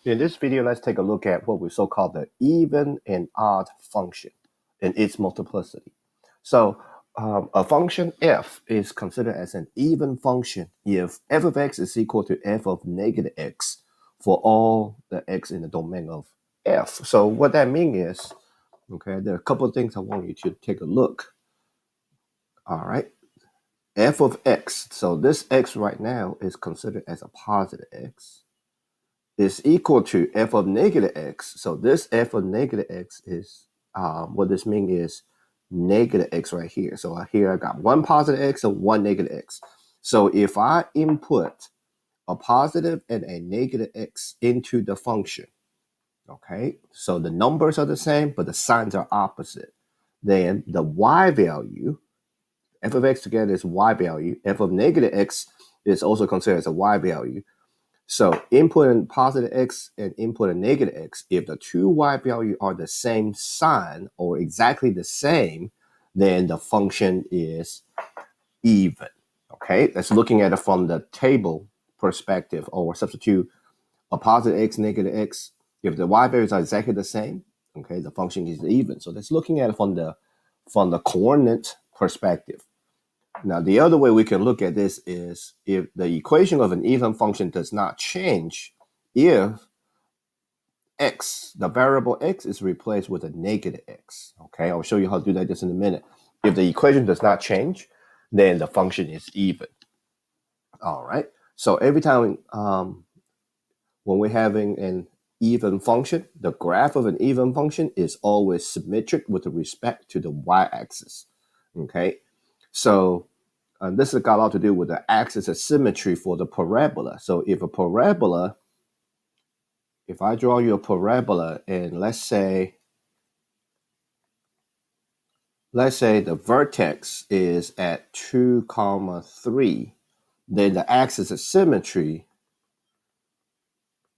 In this video, let's take a look at what we so-called the even and odd function and its multiplicity. So a function f is considered as an even function if f of x is equal to f of negative x for all the x in the domain of f. So what that means is, okay, there are a couple of things I want you to take a look. All right, f of x, so this x right now is considered as a positive x, is equal to f of negative x. So this f of negative x is, what this means is negative x right here. So here I got one positive x and one negative x. So if I input a positive and a negative x into the function, okay, so the numbers are the same, but the signs are opposite, then the y value, f of x together is y value, f of negative x is also considered as a y value. So input a positive x and input a negative x, if the two y values are the same sign or exactly the same, then the function is even. Okay, that's looking at it from the table perspective, or substitute a positive x, negative x. If the y values are exactly the same, okay, the function is even. So that's looking at it from the coordinate perspective. Now, the other way we can look at this is if the equation of an even function does not change if x, the variable x, is replaced with a negative x. Okay, I'll show you how to do that just in a minute. If the equation does not change, then the function is even. All right, so every time when we're having an even function, the graph of an even function is always symmetric with respect to the y-axis. Okay, so this has got a lot to do with the axis of symmetry for the parabola. So if I draw you a parabola, and let's say the vertex is at 2, 3, then the axis of symmetry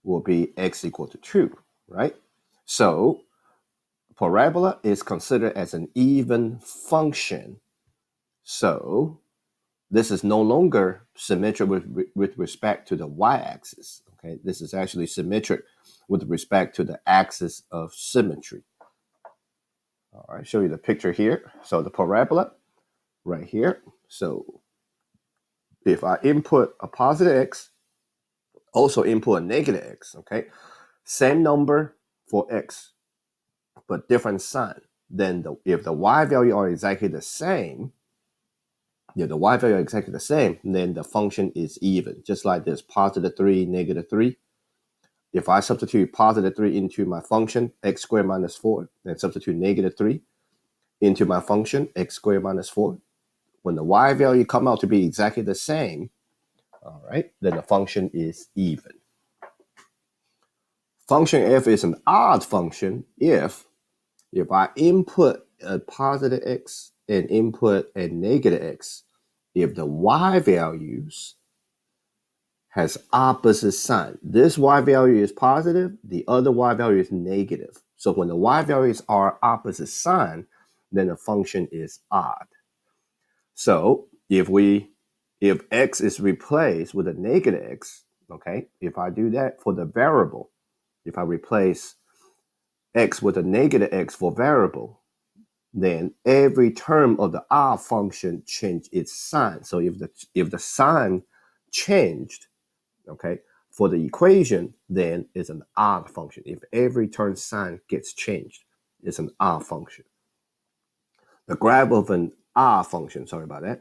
will be x equal to 2, right? So parabola is considered as an even function. So this is no longer symmetric with respect to the y-axis. Okay, this is actually symmetric with respect to the axis of symmetry. All right, show you the picture here. So the parabola right here. So if I input a positive x, also input a negative x, okay, same number for x, but different sign. Then if the y value are exactly the same, if the y value are exactly the same, then the function is even, just like this, positive 3, negative 3. If I substitute positive 3 into my function, x squared minus 4, then substitute negative 3 into my function, x squared minus 4, when the y value come out to be exactly the same, all right, then the function is even. Function f is an odd function if I input a positive x and input a negative x, if the y values has opposite sign. This y value is positive, the other y value is negative. So when the y values are opposite sign, then the function is odd. So if x is replaced with a negative x, okay, if I do that for the variable, if I replace x with a negative x for variable, then every term of the odd function change its sign. So if the sign changed, okay, for the equation, then it's an odd function. If every term sign gets changed, it's an odd function. The graph of an odd function, sorry about that.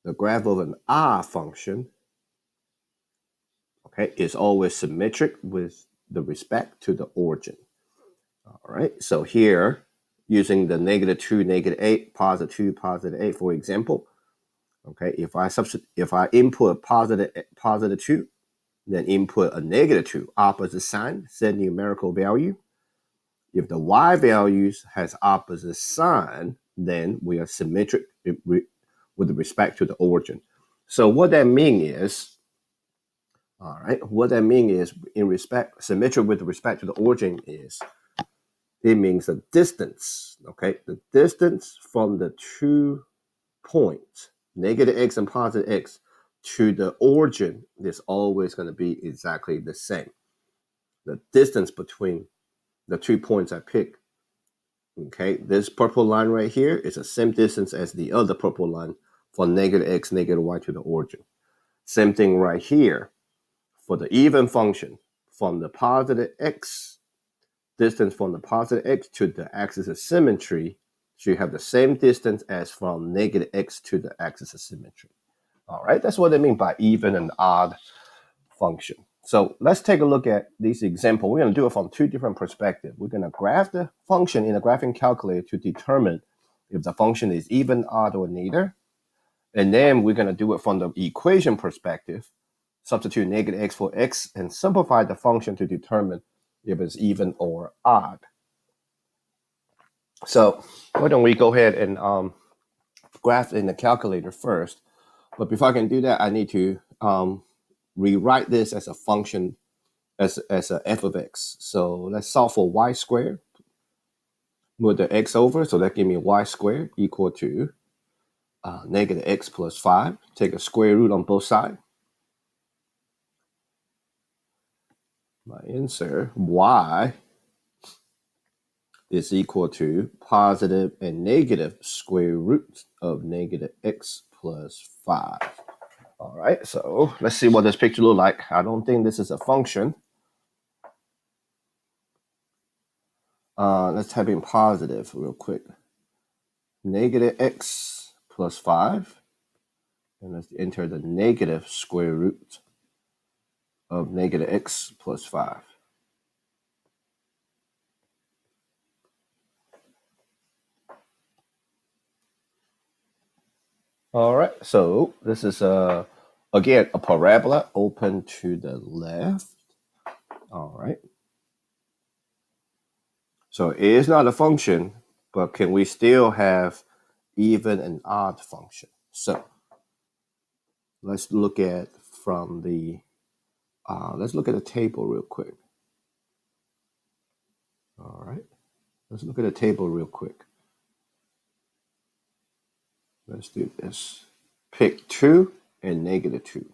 The graph of an odd function, okay, is always symmetric with the respect to the origin. All right, so here, using the negative 2, negative 8, positive 2, positive 8, for example, okay, if I input positive 2, then input a negative 2, opposite sign, set numerical value. If the y values has opposite sign, then we are symmetric with respect to the origin. So what that means is, all right, what that means is symmetric with respect to the origin is, it means the distance, okay? The distance from the 2 points, negative x and positive x, to the origin is always going to be exactly the same. the distance between the 2 points I pick. Okay, this purple line right here is the same distance as the other purple line for negative x, negative y to the origin. Same thing right here for the even function from the positive x, distance from the positive x to the axis of symmetry should have the same distance as from negative x to the axis of symmetry. All right, that's what they mean by even and odd function. So let's take a look at this example. We're going to do it from two different perspectives. We're going to graph the function in a graphing calculator to determine if the function is even, odd, or neither. And then we're going to do it from the equation perspective, substitute negative x for x, and simplify the function to determine if it's even or odd. So why don't we go ahead and graph in the calculator first. But before I can do that, I need to rewrite this as a function, as a f of x. So let's solve for y squared. Move the x over, so that gives me y squared equal to negative x plus 5. Take a square root on both sides. My answer, y is equal to positive and negative square root of negative x plus 5. All right, so let's see what this picture looks like. I don't think this is a function. Let's type in positive real quick. Negative x plus 5. And let's enter the negative square root of negative x plus 5. All right, so this is again a parabola open to the left. All right. So it is not a function, but can we still have even and odd function? So let's look at from the let's look at a table real quick. All right, let's look at a table real quick. Let's do this. Pick 2 and negative 2.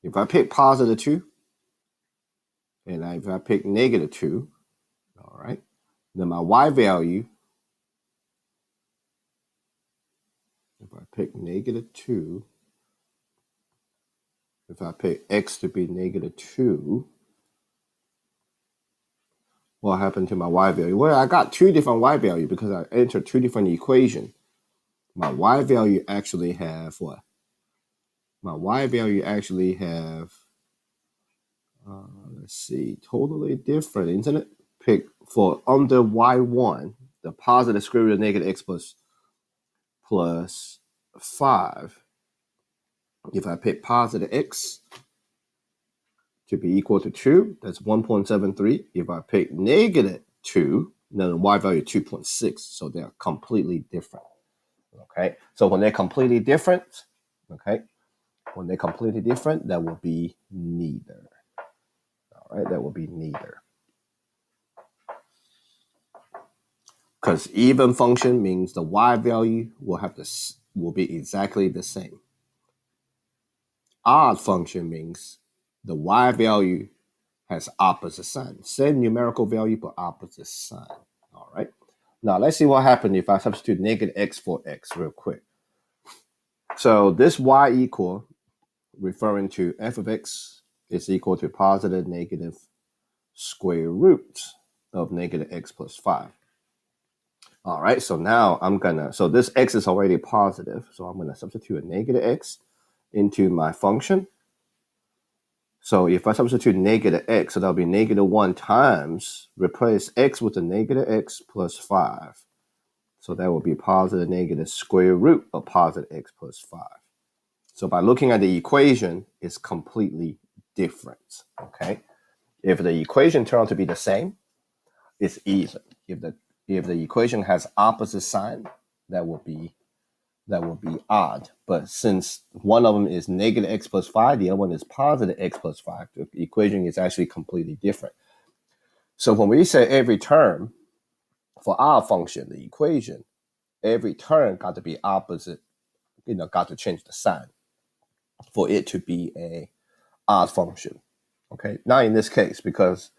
If I pick positive 2, and if I pick negative 2, all right, then my y value, if I pick negative 2, if I pick x to be negative 2, what happened to my y value? Well, I got two different y values because I entered two different equations. My y value actually have what? My y value actually have, let's see, totally different, isn't it? Pick for under y1, the positive square root of negative x plus 5. If I pick positive x to be equal to 2, that's 1.73. If I pick negative 2, then the y value is 2.6. So they're completely different. Okay, so when they're completely different, okay, when they're completely different, that will be neither. All right, that will be neither. Because even function means the y value will be exactly the same. Odd function means the y value has opposite sign. Same numerical value, but opposite sign. All right. Now let's see what happens if I substitute negative x for x real quick. So this y equal, referring to f of x, is equal to positive negative square root of negative x plus 5. All right, so now so this x is already positive, so I'm gonna substitute a negative x into my function. So if I substitute negative x, so that'll be negative 1 times, replace x with a negative x plus 5. So that will be positive negative square root of positive x plus 5. So by looking at the equation, it's completely different, okay? If the equation turns out to be the same, it's even. If the equation has opposite sign, that will be odd. But since one of them is negative x plus 5, the other one is positive x plus 5, the equation is actually completely different. So when we say every term for our function, the equation, every term got to be opposite, got to change the sign for it to be a odd function. Okay, not in this case, because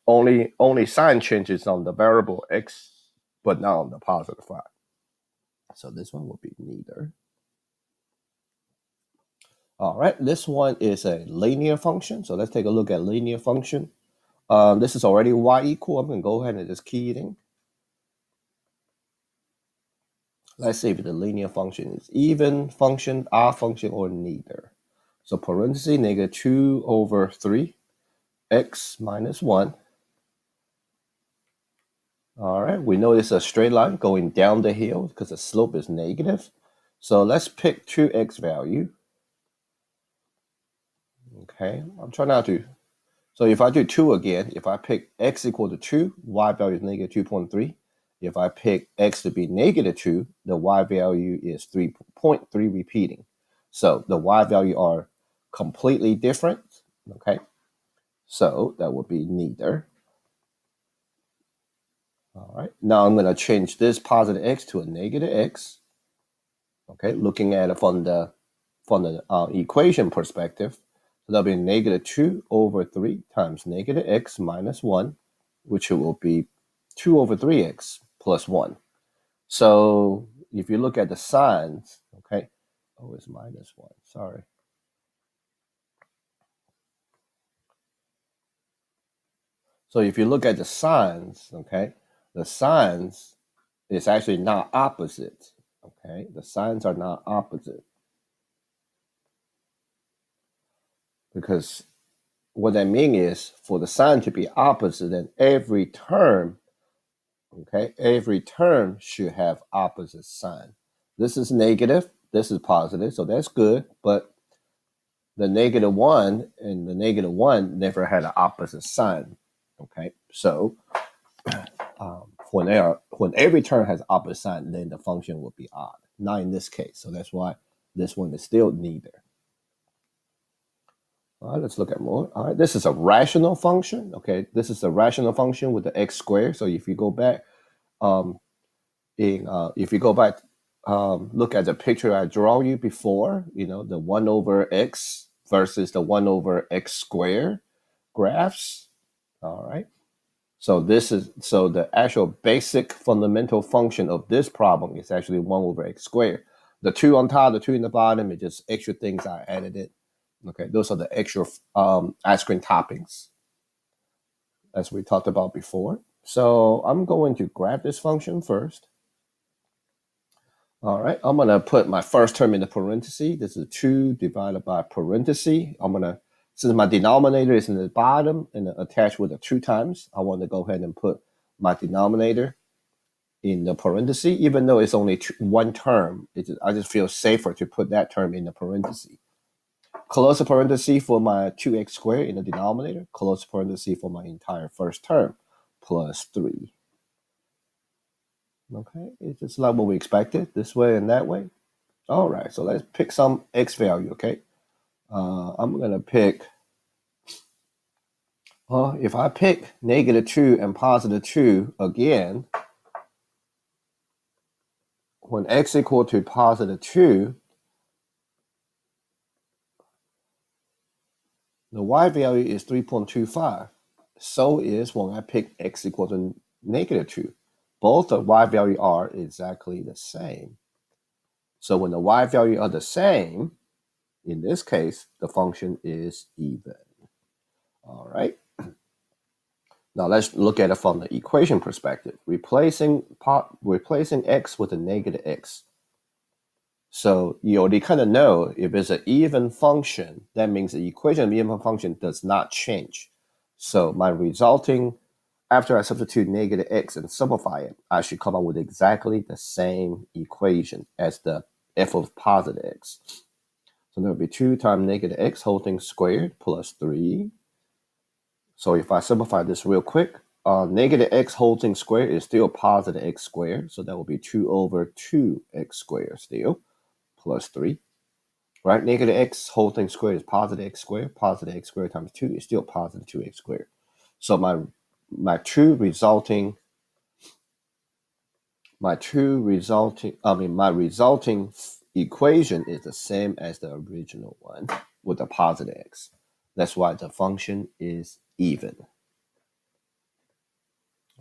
Only sign changes on the variable x, but not on the positive side. So this one will be neither. All right, this one is a linear function. So let's take a look at linear function. This is already y equal. I'm going to go ahead and just key it in. Let's see if the linear function is even function, odd function, or neither. So parenthesis negative 2 over 3 x minus 1. All right, we know it's a straight line going down the hill because the slope is negative. So let's pick 2x value. Okay, I'm trying not to. So if I do 2 again, if I pick x equal to 2, y value is negative 2.3. If I pick x to be negative 2, the y value is 3.3 repeating. So the y value are completely different. Okay, so that would be neither. All right, now I'm going to change this positive x to a negative x. Okay, looking at it from the equation perspective, so that'll be negative 2 over 3 times negative x minus 1, which will be 2 over 3x plus 1. So if you look at the signs, okay, oh, it's minus 1, sorry. So if you look at the signs, okay, the signs is actually not opposite, okay? The signs are not opposite. Because what that means is for the sign to be opposite, then every term, okay, every term should have opposite sign. This is negative, this is positive, so that's good, but the negative 1 and the negative 1 never had an opposite sign, okay? So when every term has opposite sign, then the function will be odd. Not in this case, so that's why this one is still neither. All right, let's look at more. All right, this is a rational function. Okay, this is a rational function with the x squared. So if you go back, look at the picture I draw you before, you know, the 1 over x versus the 1 over x squared graphs. All right. So the actual basic fundamental function of this problem is actually 1 over x squared. The 2 on top, the 2 in the bottom, it's just extra things I added it. Okay, those are the extra ice cream toppings, as we talked about before. So I'm going to grab this function first. All right, I'm going to put my first term in the parenthesis. This is 2 divided by parenthesis. Since my denominator is in the bottom and attached with the 2 times, I want to go ahead and put my denominator in the parenthesis, even though it's only one term. I just feel safer to put that term in the parenthesis. Close the parenthesis for my 2x squared in the denominator. Close the parenthesis for my entire first term, plus 3. Okay, it's just like what we expected, this way and that way. All right, so let's pick some x value, okay? I'm going to pick, if I pick negative 2 and positive 2 again, when x equal to positive 2, the y value is 3.25. So is when I pick x equal to negative 2. Both the y value are exactly the same. So when the y value are the same, in this case, the function is even. All right. Now let's look at it from the equation perspective. Replacing x with a negative x. So you already kind of know if it's an even function, that means the equation of the even function does not change. So my resulting, after I substitute negative x and simplify it, I should come up with exactly the same equation as the f of positive x. So that would be 2 times negative x whole thing squared plus 3. So if I simplify this real quick, negative x whole thing squared is still positive x squared. So that will be 2 over 2x squared still, plus 3. Right? Negative x whole thing squared is positive x squared. Positive x squared times 2 is still positive 2x squared. So my resulting equation is the same as the original one with a positive x. That's why the function is even.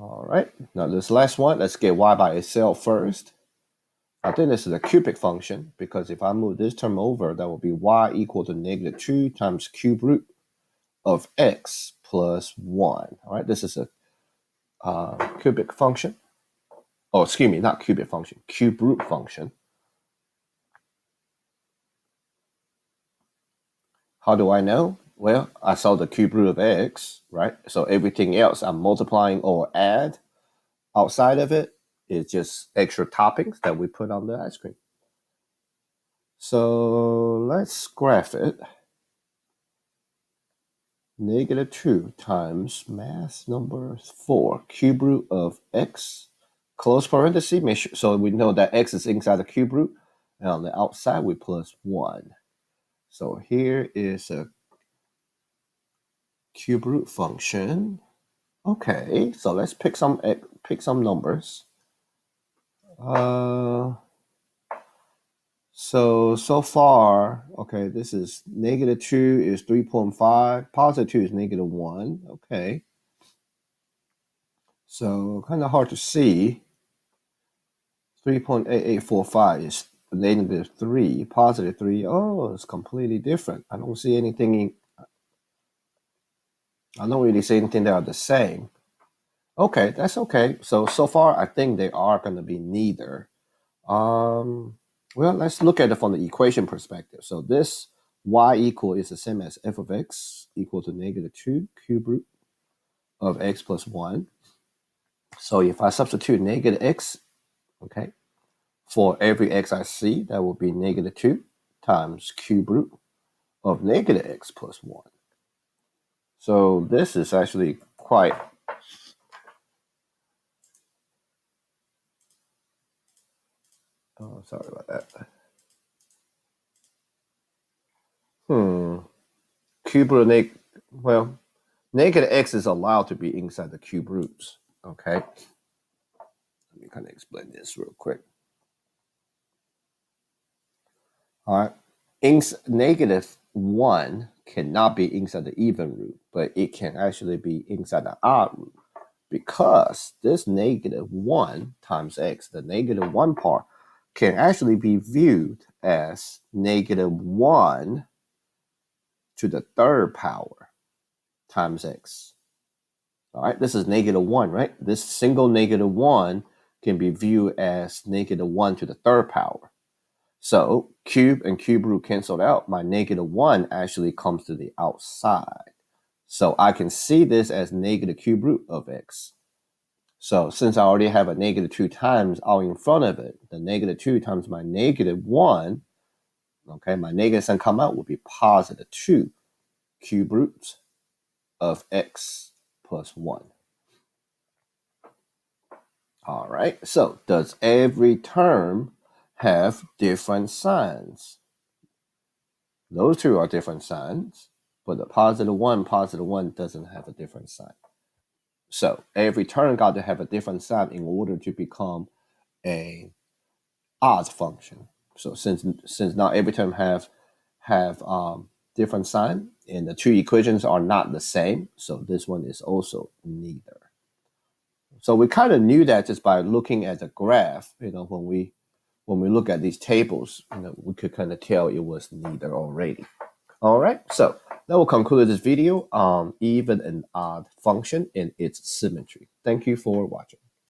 All right, now this last one, let's get y by itself first. I think this is a cubic function because if I move this term over, that will be y equal to -2 times cube root of x plus 1. All right, this is a cubic function. Oh, excuse me, not cubic function, cube root function. How do I know? Well, I saw the cube root of x, right? So everything else I'm multiplying or add outside of it is just extra toppings that we put on the ice cream. So let's graph it. -2 times mass number 4, cube root of x, close parenthesis, make sure, so we know that x is inside the cube root, and on the outside we plus 1. So here is a cube root function. Okay, so let's pick some numbers. So far, okay, this is -2 is 3.5, +2 is -1. Okay. So kind of hard to see. 3.8845 is -3, +3. Oh, it's completely different. I don't see anything. I don't really see anything that are the same. Okay, that's okay. So far, I think they are going to be neither. Well, let's look at it from the equation perspective. So this y equal is the same as f of x equal to -2 cube root of x plus 1. So if I substitute -x, okay, for every x I see, that will be -2 times cube root of -x plus 1. So this is actually quite sorry about that. Cube root well, -x is allowed to be inside the cube roots. Okay. Let me kind of explain this real quick. All right. -1 cannot be inside the even root, but it can actually be inside the odd root because this -1 times x, the -1 part, can actually be viewed as -1 to the third power times x. All right, this is -1, right? This single -1 can be viewed as -1 to the third power. So cube and cube root canceled out. My -1 actually comes to the outside. So I can see this as negative cube root of x. So since I already have a -2 times out in front of it, the -2 times my -1, okay, my negative sign come out will be +2 cube roots of x plus 1. All right, so does every term have different signs? Those two are different signs, but the +1 doesn't have a different sign. So every term got to have a different sign in order to become a odd function. So since not every term have different sign and the two equations are not the same, so this one is also neither. So we kind of knew that just by looking at the graph. When we look at these tables, we could kind of tell it was neither already. All right, so that will conclude this video on even and odd function and its symmetry. Thank you for watching.